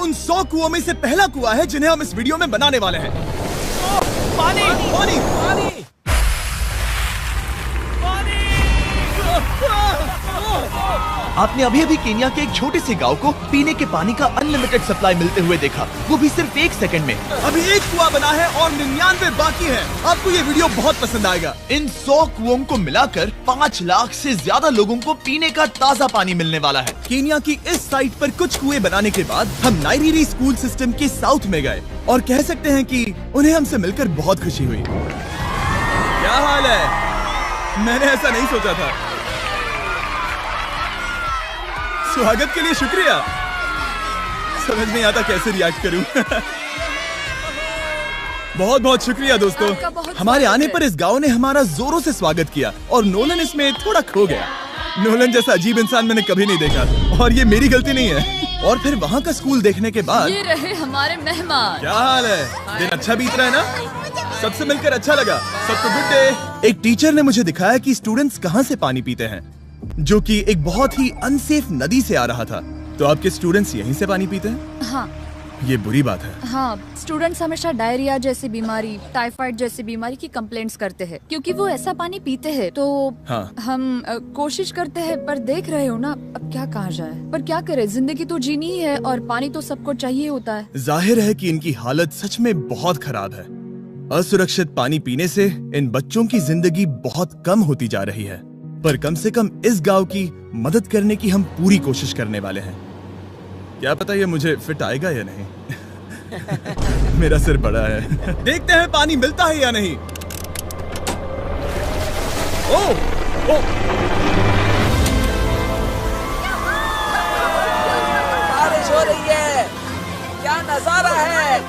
उन 100 कुओं में से पहला कुआं है जिन्हें हम इस वीडियो में बनाने वाले हैं। पानी पानी पानी आपने अभी अभी केन्या के एक छोटे से गांव को पीने के पानी का अनलिमिटेड सप्लाई मिलते हुए देखा, वो भी सिर्फ 1 सेकंड में। अभी एक कुआं बना है और 99 बाकी है। आपको ये वीडियो बहुत पसंद आएगा। इन 100 कुओं को मिलाकर 5 लाख से ज्यादा लोगों को पीने का ताज़ा पानी मिलने वाला है। केन्या की इस साइट पर कुछ कुएं बनाने के बाद हम नाइरीरी स्कूल सिस्टम के साउथ में गए और कह सकते हैं कि उन्हें हमसे मिलकर बहुत खुशी हुई। क्या हाल है? मैंने ऐसा नहीं सोचा था। स्वागत के लिए शुक्रिया। समझ नहीं आता कैसे रिएक्ट करूं। बहुत बहुत शुक्रिया दोस्तों। हमारे आने पर इस गांव ने हमारा जोरों से स्वागत किया और नोलन इसमें थोड़ा खो गया। नोलन जैसा अजीब इंसान मैंने कभी नहीं देखा और ये मेरी गलती नहीं है। और फिर वहाँ का स्कूल देखने के बाद ये रहे हमारे मेहमान। क्या हाल है? दिन अच्छा बीत रहा है ना? सबसे मिलकर अच्छा लगा। सबको गुड डे। एक टीचर ने मुझे दिखाया कि स्टूडेंट्स कहाँ से पानी पीते हैं, जो कि एक बहुत ही अनसेफ नदी से आ रहा था। तो आपके स्टूडेंट्स यहीं से पानी पीते हैं? हाँ ये बुरी बात है। हाँ, स्टूडेंट्स हमेशा डायरिया जैसी बीमारी, टाइफाइड जैसी बीमारी की कंप्लेंट्स करते हैं क्योंकि वो ऐसा पानी पीते हैं। तो हाँ। हम कोशिश करते हैं, पर देख रहे हो ना, अब क्या कहा जाए। पर क्या करे, जिंदगी तो जीनी ही है और पानी तो सबको चाहिए होता है। जाहिर है कि इनकी हालत सच में बहुत खराब है। असुरक्षित पानी पीने से इन बच्चों की जिंदगी बहुत कम होती जा रही है, पर कम से कम इस गांव की मदद करने की हम पूरी कोशिश करने वाले हैं। क्या पता ये मुझे फिट आएगा या नहीं। मेरा सिर बड़ा है। देखते हैं पानी मिलता है या नहीं। ओह, ओह। बारिश हो रही है, क्या नजारा है।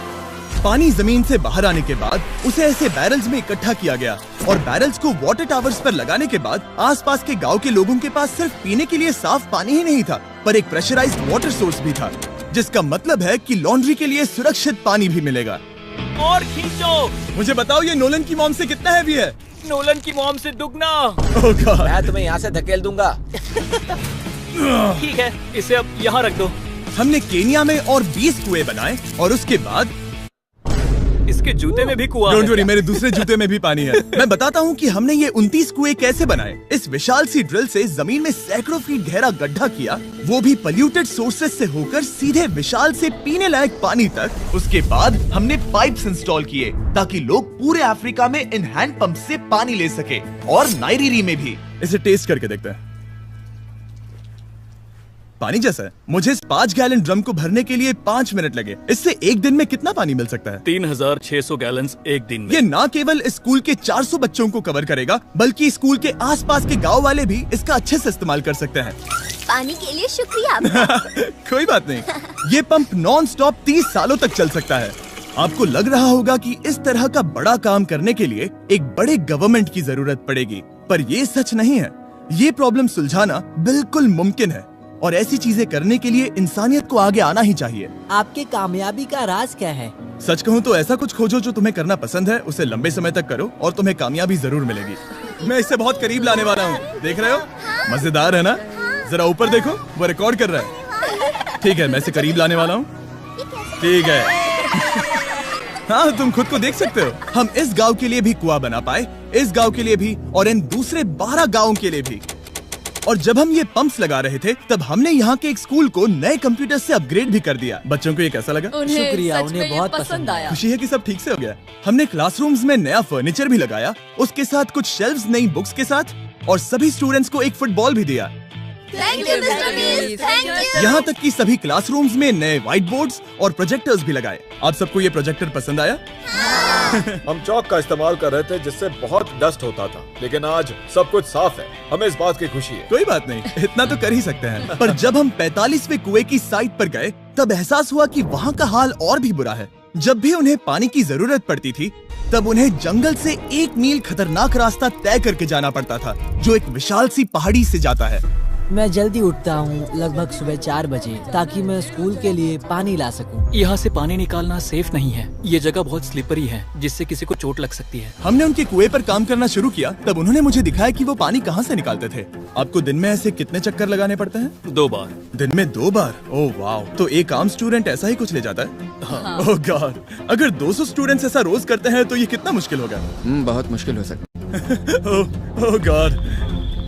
पानी जमीन से बाहर आने के बाद उसे ऐसे बैरल्स में इकट्ठा किया गया और बैरल्स को वाटर टावर्स पर लगाने के बाद आसपास के गांव के लोगों के पास सिर्फ पीने के लिए साफ पानी ही नहीं था, पर एक प्रेशराइज्ड वाटर सोर्स भी था, जिसका मतलब है कि लॉन्ड्री के लिए सुरक्षित पानी भी मिलेगा। और खींचो। मुझे बताओ ये नोलन की मॉम से कितना हैवी है? नोलन की मॉम से दुगना। ओह गॉड। मैं तुम्हें यहाँ से धकेल दूंगा। ठीक है, इसे अब यहाँ रख दो। हमने केन्या में और 20 कुएं बनाए और उसके बाद इसके जूते में भी कुआं डोंट है। वरी, मेरे दूसरे जूते में भी पानी है। मैं बताता हूँ कि हमने ये 29 कुएं कैसे बनाए। इस विशाल सी ड्रिल से जमीन में सैकड़ों फीट गहरा गड्ढा किया, वो भी पॉल्यूटेड सोर्सेज से होकर सीधे विशाल से पीने लायक पानी तक। उसके बाद हमने पाइप्स इंस्टॉल किए ताकि लोग पूरे अफ्रीका में इन हैंड पंप से पानी ले सके और नाइरीरी में भी। इसे टेस्ट करके देखते हैं। पानी जैसा है। मुझे इस 5 गैलन ड्रम को भरने के लिए 5 मिनट लगे। इससे एक दिन में कितना पानी मिल सकता है? 3600 गैलन्स एक दिन में। ये न केवल स्कूल के 400 बच्चों को कवर करेगा, बल्कि स्कूल के आसपास के गांव वाले भी इसका अच्छे से इस्तेमाल कर सकते हैं। पानी के लिए शुक्रिया आपका। कोई बात नहीं। ये पंप नॉन स्टॉप 30 सालों तक चल सकता है। आपको लग रहा होगा कि इस तरह का बड़ा काम करने के लिए एक बड़े गवर्नमेंट की जरूरत पड़ेगी, पर ये सच नहीं है। ये प्रॉब्लम सुलझाना बिल्कुल मुमकिन है और ऐसी चीजें करने के लिए इंसानियत को आगे आना ही चाहिए। आपकी कामयाबी का राज क्या है? सच कहूँ तो ऐसा कुछ खोजो जो तुम्हें करना पसंद है, उसे लंबे समय तक करो और तुम्हें कामयाबी जरूर मिलेगी। मैं इससे बहुत करीब लाने वाला हूँ, देख रहे हो? मजेदार है ना? जरा ऊपर देखो, वो रिकॉर्ड कर रहा है। ठीक है, मैं इसे करीब लाने वाला हूँ। ठीक है। हाँ, तुम खुद को देख सकते हो। हम इस गांव के लिए भी कुआं बना पाए, इस गांव के लिए भी और इन दूसरे 12 गांवों के लिए भी। और जब हम ये पंप्स लगा रहे थे, तब हमने यहाँ के एक स्कूल को नए कंप्यूटर से अपग्रेड भी कर दिया। बच्चों को ये कैसा लगा? शुक्रिया, सच में उन्हें ये बहुत पसंद आया। खुशी है कि सब ठीक से हो गया। हमने क्लासरूम्स में नया फर्नीचर भी लगाया, उसके साथ कुछ शेल्व्स नई बुक्स के साथ, और सभी स्टूडेंट्स को एक फुटबॉल भी दिया। Thank you mister beast, thank you. यहाँ तक कि सभी क्लासरूम्स में नए व्हाइट बोर्ड्स और प्रोजेक्टर्स भी लगाए। आप सबको ये प्रोजेक्टर पसंद आया? हम चौक का इस्तेमाल कर रहे थे जिससे बहुत डस्ट होता था, लेकिन आज सब कुछ साफ है। हमें इस बात की खुशी है। कोई बात नहीं, इतना तो कर ही सकते हैं। पर जब हम 45वें कुएं की साइट पर गए, तब एहसास हुआ कि वहाँ का हाल और भी बुरा है। जब भी उन्हें पानी की जरूरत पड़ती थी, तब उन्हें जंगल से 1 मील खतरनाक रास्ता तय करके जाना पड़ता था, जो एक विशाल सी पहाड़ी से जाता है। मैं जल्दी उठता हूँ, लगभग सुबह 4 बजे, ताकि मैं स्कूल के लिए पानी ला सकूँ। यहाँ से पानी निकालना सेफ नहीं है। ये जगह बहुत स्लिपरी है, जिससे किसी को चोट लग सकती है। हमने उनके कुएं पर काम करना शुरू किया, तब उन्होंने मुझे दिखाया कि वो पानी कहाँ से निकालते थे। आपको दिन में ऐसे कितने चक्कर लगाने पड़ते हैं? 2 बार। दिन में 2 बार? ओह वाह, तो एक आम स्टूडेंट ऐसा ही कुछ ले जाता है? हाँ। ओह गॉड, अगर 200 स्टूडेंट्स ऐसा रोज करते हैं तो ये कितना मुश्किल होगा? बहुत मुश्किल हो सकता ओह गॉड,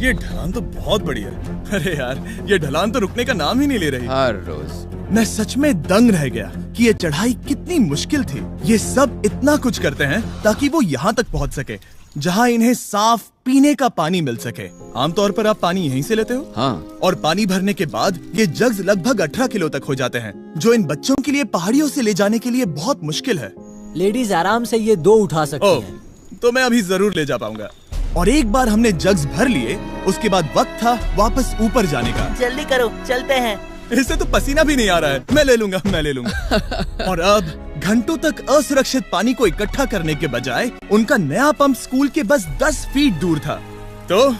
ये ढलान तो बहुत बड़ी है। अरे यार, ये ढलान तो रुकने का नाम ही नहीं ले रही। हर रोज मैं सच में दंग रह गया कि ये चढ़ाई कितनी मुश्किल थी। ये सब इतना कुछ करते हैं ताकि वो यहाँ तक पहुँच सके, जहाँ इन्हें साफ पीने का पानी मिल सके। आमतौर पर आप पानी यहीं से लेते हो? हाँ। और पानी भरने के बाद ये जग्स लगभग 18 किलो तक हो जाते हैं, जो इन बच्चों के लिए पहाड़ियों से ले जाने के लिए बहुत मुश्किल है। लेडीज आराम से ये 2 उठा सकती हैं। तो मैं अभी जरूर ले जा पाऊंगा। और एक बार हमने जग्स भर लिए, उसके बाद वक्त था वापस ऊपर जाने का। जल्दी करो, चलते हैं। इससे तो पसीना भी नहीं आ रहा है। मैं ले लूंगा। और अब घंटों तक असुरक्षित पानी को इकट्ठा करने के बजाय उनका नया पंप स्कूल के बस 10 फीट दूर था, तो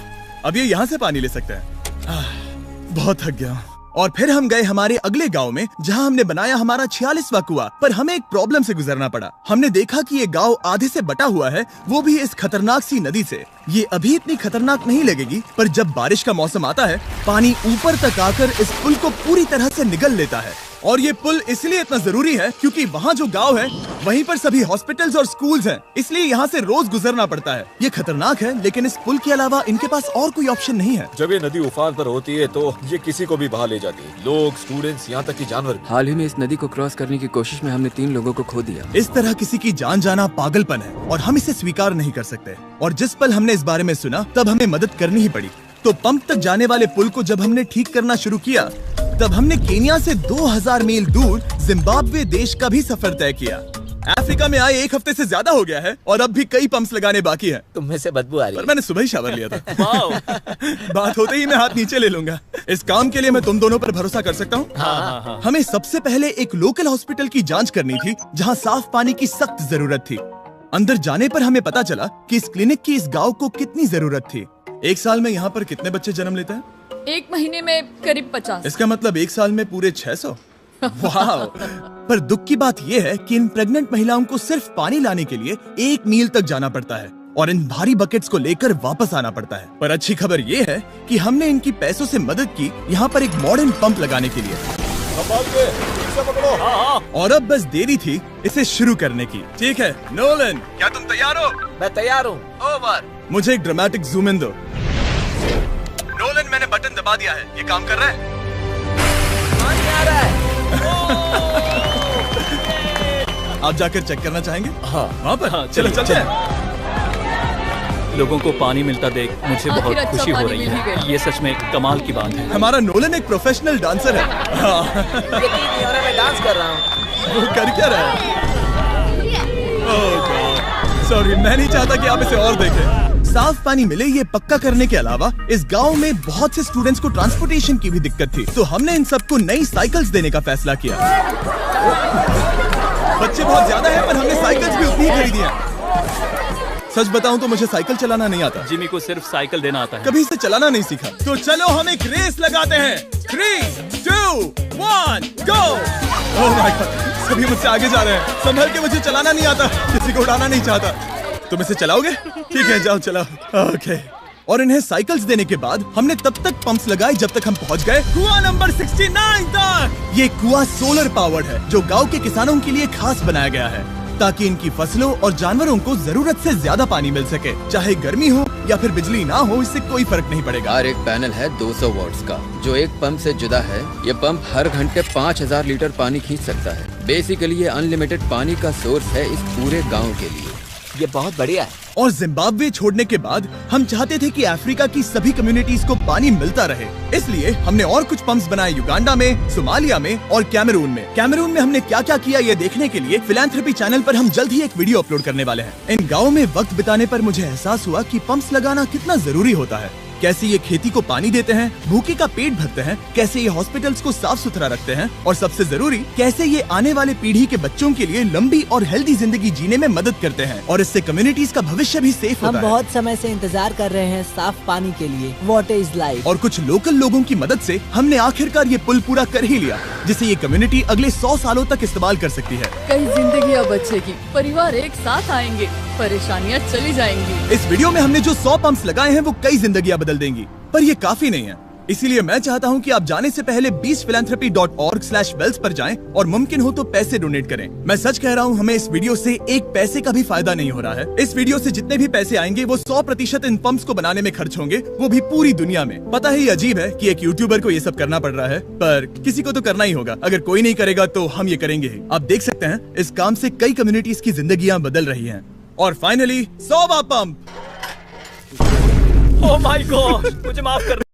अब ये यहाँ से पानी ले सकते हैं। बहुत थक गया हूँ। और फिर हम गए हमारे अगले गांव में, जहां हमने बनाया हमारा 46वां कुआं। पर हमें एक प्रॉब्लम से गुजरना पड़ा। हमने देखा कि ये गांव आधे से बटा हुआ है, वो भी इस खतरनाक सी नदी से। ये अभी इतनी खतरनाक नहीं लगेगी, पर जब बारिश का मौसम आता है, पानी ऊपर तक आकर इस पुल को पूरी तरह से निगल लेता है। और ये पुल इसलिए इतना जरूरी है क्योंकि वहाँ जो गांव है, वहीं पर सभी हॉस्पिटल्स और स्कूल्स हैं, इसलिए यहाँ से रोज गुजरना पड़ता है। ये खतरनाक है, लेकिन इस पुल के अलावा इनके पास और कोई ऑप्शन नहीं है। जब ये नदी उफान पर होती है तो ये किसी को भी बहा ले जाती है, लोग, स्टूडेंट्स, यहाँ तक कि जानवर। हाल ही में इस नदी को क्रॉस करने की कोशिश में हमने 3 लोगों को खो दिया। इस तरह किसी की जान जाना पागलपन है और हम इसे स्वीकार नहीं कर सकते। और जिस पल हमने इस बारे में सुना, तब हमें मदद करनी ही पड़ी। तो पंप तक जाने वाले पुल को जब हमने ठीक करना शुरू किया, तब हमने केनिया से 2000 मील दूर जिम्बाब्वे देश का भी सफर तय किया। अफ्रीका में आए 1 हफ्ते से ज्यादा हो गया है और अब भी कई पंप्स लगाने बाकी हैं। तुम में से बदबू आ रही है। पर मैंने सुबह ही शावर लिया था। बात होते ही मैं हाथ नीचे ले लूंगा। इस काम के लिए मैं तुम दोनों पर भरोसा कर सकता हूँ? हाँ। हमें सबसे पहले एक लोकल हॉस्पिटल की जांच करनी थी, जहाँ साफ पानी की सख्त जरूरत थी। अंदर जाने पर हमें पता चला कि इस क्लिनिक की इस गांव को कितनी जरूरत थी। 1 साल में यहाँ पर कितने बच्चे जन्म लेते हैं? 1 महीने में करीब 50। इसका मतलब 1 साल में पूरे 600। वाह! पर दुख की बात यह है कि इन प्रेग्नेंट महिलाओं को सिर्फ पानी लाने के लिए 1 मील तक जाना पड़ता है और इन भारी बकेट्स को लेकर वापस आना पड़ता है। पर अच्छी खबर ये है कि हमने इनकी पैसों से मदद की यहाँ पर एक मॉडर्न पंप लगाने के लिए। और अब बस देरी थी इसे शुरू करने की। ठीक है नोलन, क्या तुम तैयार हो? मैं तैयार हूँ। ओवर। मुझे एक ड्रामेटिक जूम इन दो। नोलन, मैंने बटन दबा दिया है, ये काम कर रहा है? पानी आ रहा है। आप जाकर चेक करना चाहेंगे? हाँ। वहाँ पर? हाँ, चलो चलते हैं। लोगों को पानी मिलता देख मुझे आखिर बहुत अच्छा खुशी हो पानी रही मिल ही है। गया। ये सच में कमाल की बात है। हमारा नोलन एक प्रोफेशनल डांसर है। हाँ। यकीन नहीं हो रहा, मैं डांस कर रहा हूँ। वो कर क्या रहा है? ओह गॉड, सॉरी, मैं नहीं चाहता कि आप इसे और देखें। साफ पानी मिले ये पक्का करने के अलावा इस गांव में बहुत से स्टूडेंट्स को ट्रांसपोर्टेशन की भी दिक्कत थी, तो हमने इन सबको नई साइकिल्स देने का फैसला किया। बच्चे बहुत ज्यादा हैं, पर हमने साइकिल्स भी उतनी ही खरीदी हैं। सच बताऊं तो मुझे साइकिल चलाना नहीं आता। जिमी को सिर्फ साइकिल देना आता है। कभी इसे चलाना नहीं सीखा। तो चलो हम एक रेस लगाते हैं। 3, 2, 1, गो! ओह माय गॉड, सभी मुझसे आगे जा रहे हैं। संभल के, मुझे चलाना नहीं आता, किसी को उड़ाना नहीं चाहता। तुम इसे चलाओगे? ठीक है, जाओ चलाओ। ओके। और इन्हें साइकिल्स देने के बाद हमने तब तक पंप्स लगाए जब तक हम पहुंच गए कुआं नंबर 69 तक। ये कुआं सोलर पावर्ड है, जो गांव के किसानों के लिए खास बनाया गया है, ताकि इनकी फसलों और जानवरों को जरूरत से ज्यादा पानी मिल सके। चाहे गर्मी हो या फिर बिजली ना हो, इससे कोई फर्क नहीं पड़ेगा। हर एक पैनल है 200 वॉट्स का, जो एक पंप से जुदा है। ये पंप हर घंटे 5000 लीटर पानी खींच सकता है। बेसिकली ये अनलिमिटेड पानी का सोर्स है इस पूरे गाँव के लिए। ये बहुत बढ़िया है। और जिम्बाब्वे छोड़ने के बाद हम चाहते थे कि अफ्रीका की सभी कम्युनिटीज को पानी मिलता रहे, इसलिए हमने और कुछ पंप्स बनाए युगांडा में, सोमालिया में और कैमरून में। कैमरून में हमने क्या क्या किया ये देखने के लिए फिलैंथ्रोपी चैनल पर हम जल्द ही एक वीडियो अपलोड करने वाले हैं। इन गाँव में वक्त बिताने पर मुझे एहसास हुआ कि पंप्स लगाना कितना जरूरी होता है। कैसे ये खेती को पानी देते हैं, भूखे का पेट भरते हैं, कैसे ये हॉस्पिटल्स को साफ सुथरा रखते हैं और सबसे जरूरी कैसे ये आने वाले पीढ़ी के बच्चों के लिए लंबी और हेल्दी जिंदगी जीने में मदद करते हैं और इससे कम्युनिटीज का भविष्य भी सेफ हम होता है। बहुत समय से इंतजार कर रहे हैं साफ पानी के लिए। Water is life. और कुछ लोकल लोगों की मदद से हमने आखिरकार ये पुल पूरा कर ही लिया, जिसे ये कम्युनिटी अगले 100 सालों तक इस्तेमाल कर सकती है। कई जिंदगियां बचेगी, परिवार एक साथ आएंगे, परेशानियां चली जाएंगी। इस वीडियो में हमने जो 100 पंप्स लगाए हैं वो कई जिंदगियां बदल देंगी, पर ये काफी नहीं है। इसीलिए मैं चाहता हूं कि आप जाने से पहले beachphilanthropy.org/wells पर जाएं और मुमकिन हो तो पैसे डोनेट करें। मैं सच कह रहा हूं, हमें इस वीडियो से एक पैसे का भी फायदा नहीं हो रहा है। इस वीडियो से जितने भी पैसे आएंगे वो 100% इन पंप्स को बनाने में खर्च होंगे, वो भी पूरी दुनिया में। पता है ये अजीब है कि एक यूट्यूबर को ये सब करना पड़ रहा है, पर किसी को तो करना ही होगा। अगर कोई नहीं करेगा तो हम ये करेंगे ही। आप देख सकते हैं इस काम से कई कम्युनिटीज की जिंदगियां बदल रही हैं। और फाइनली 100वां पंप। ओह माय गॉड, मुझे माफ कर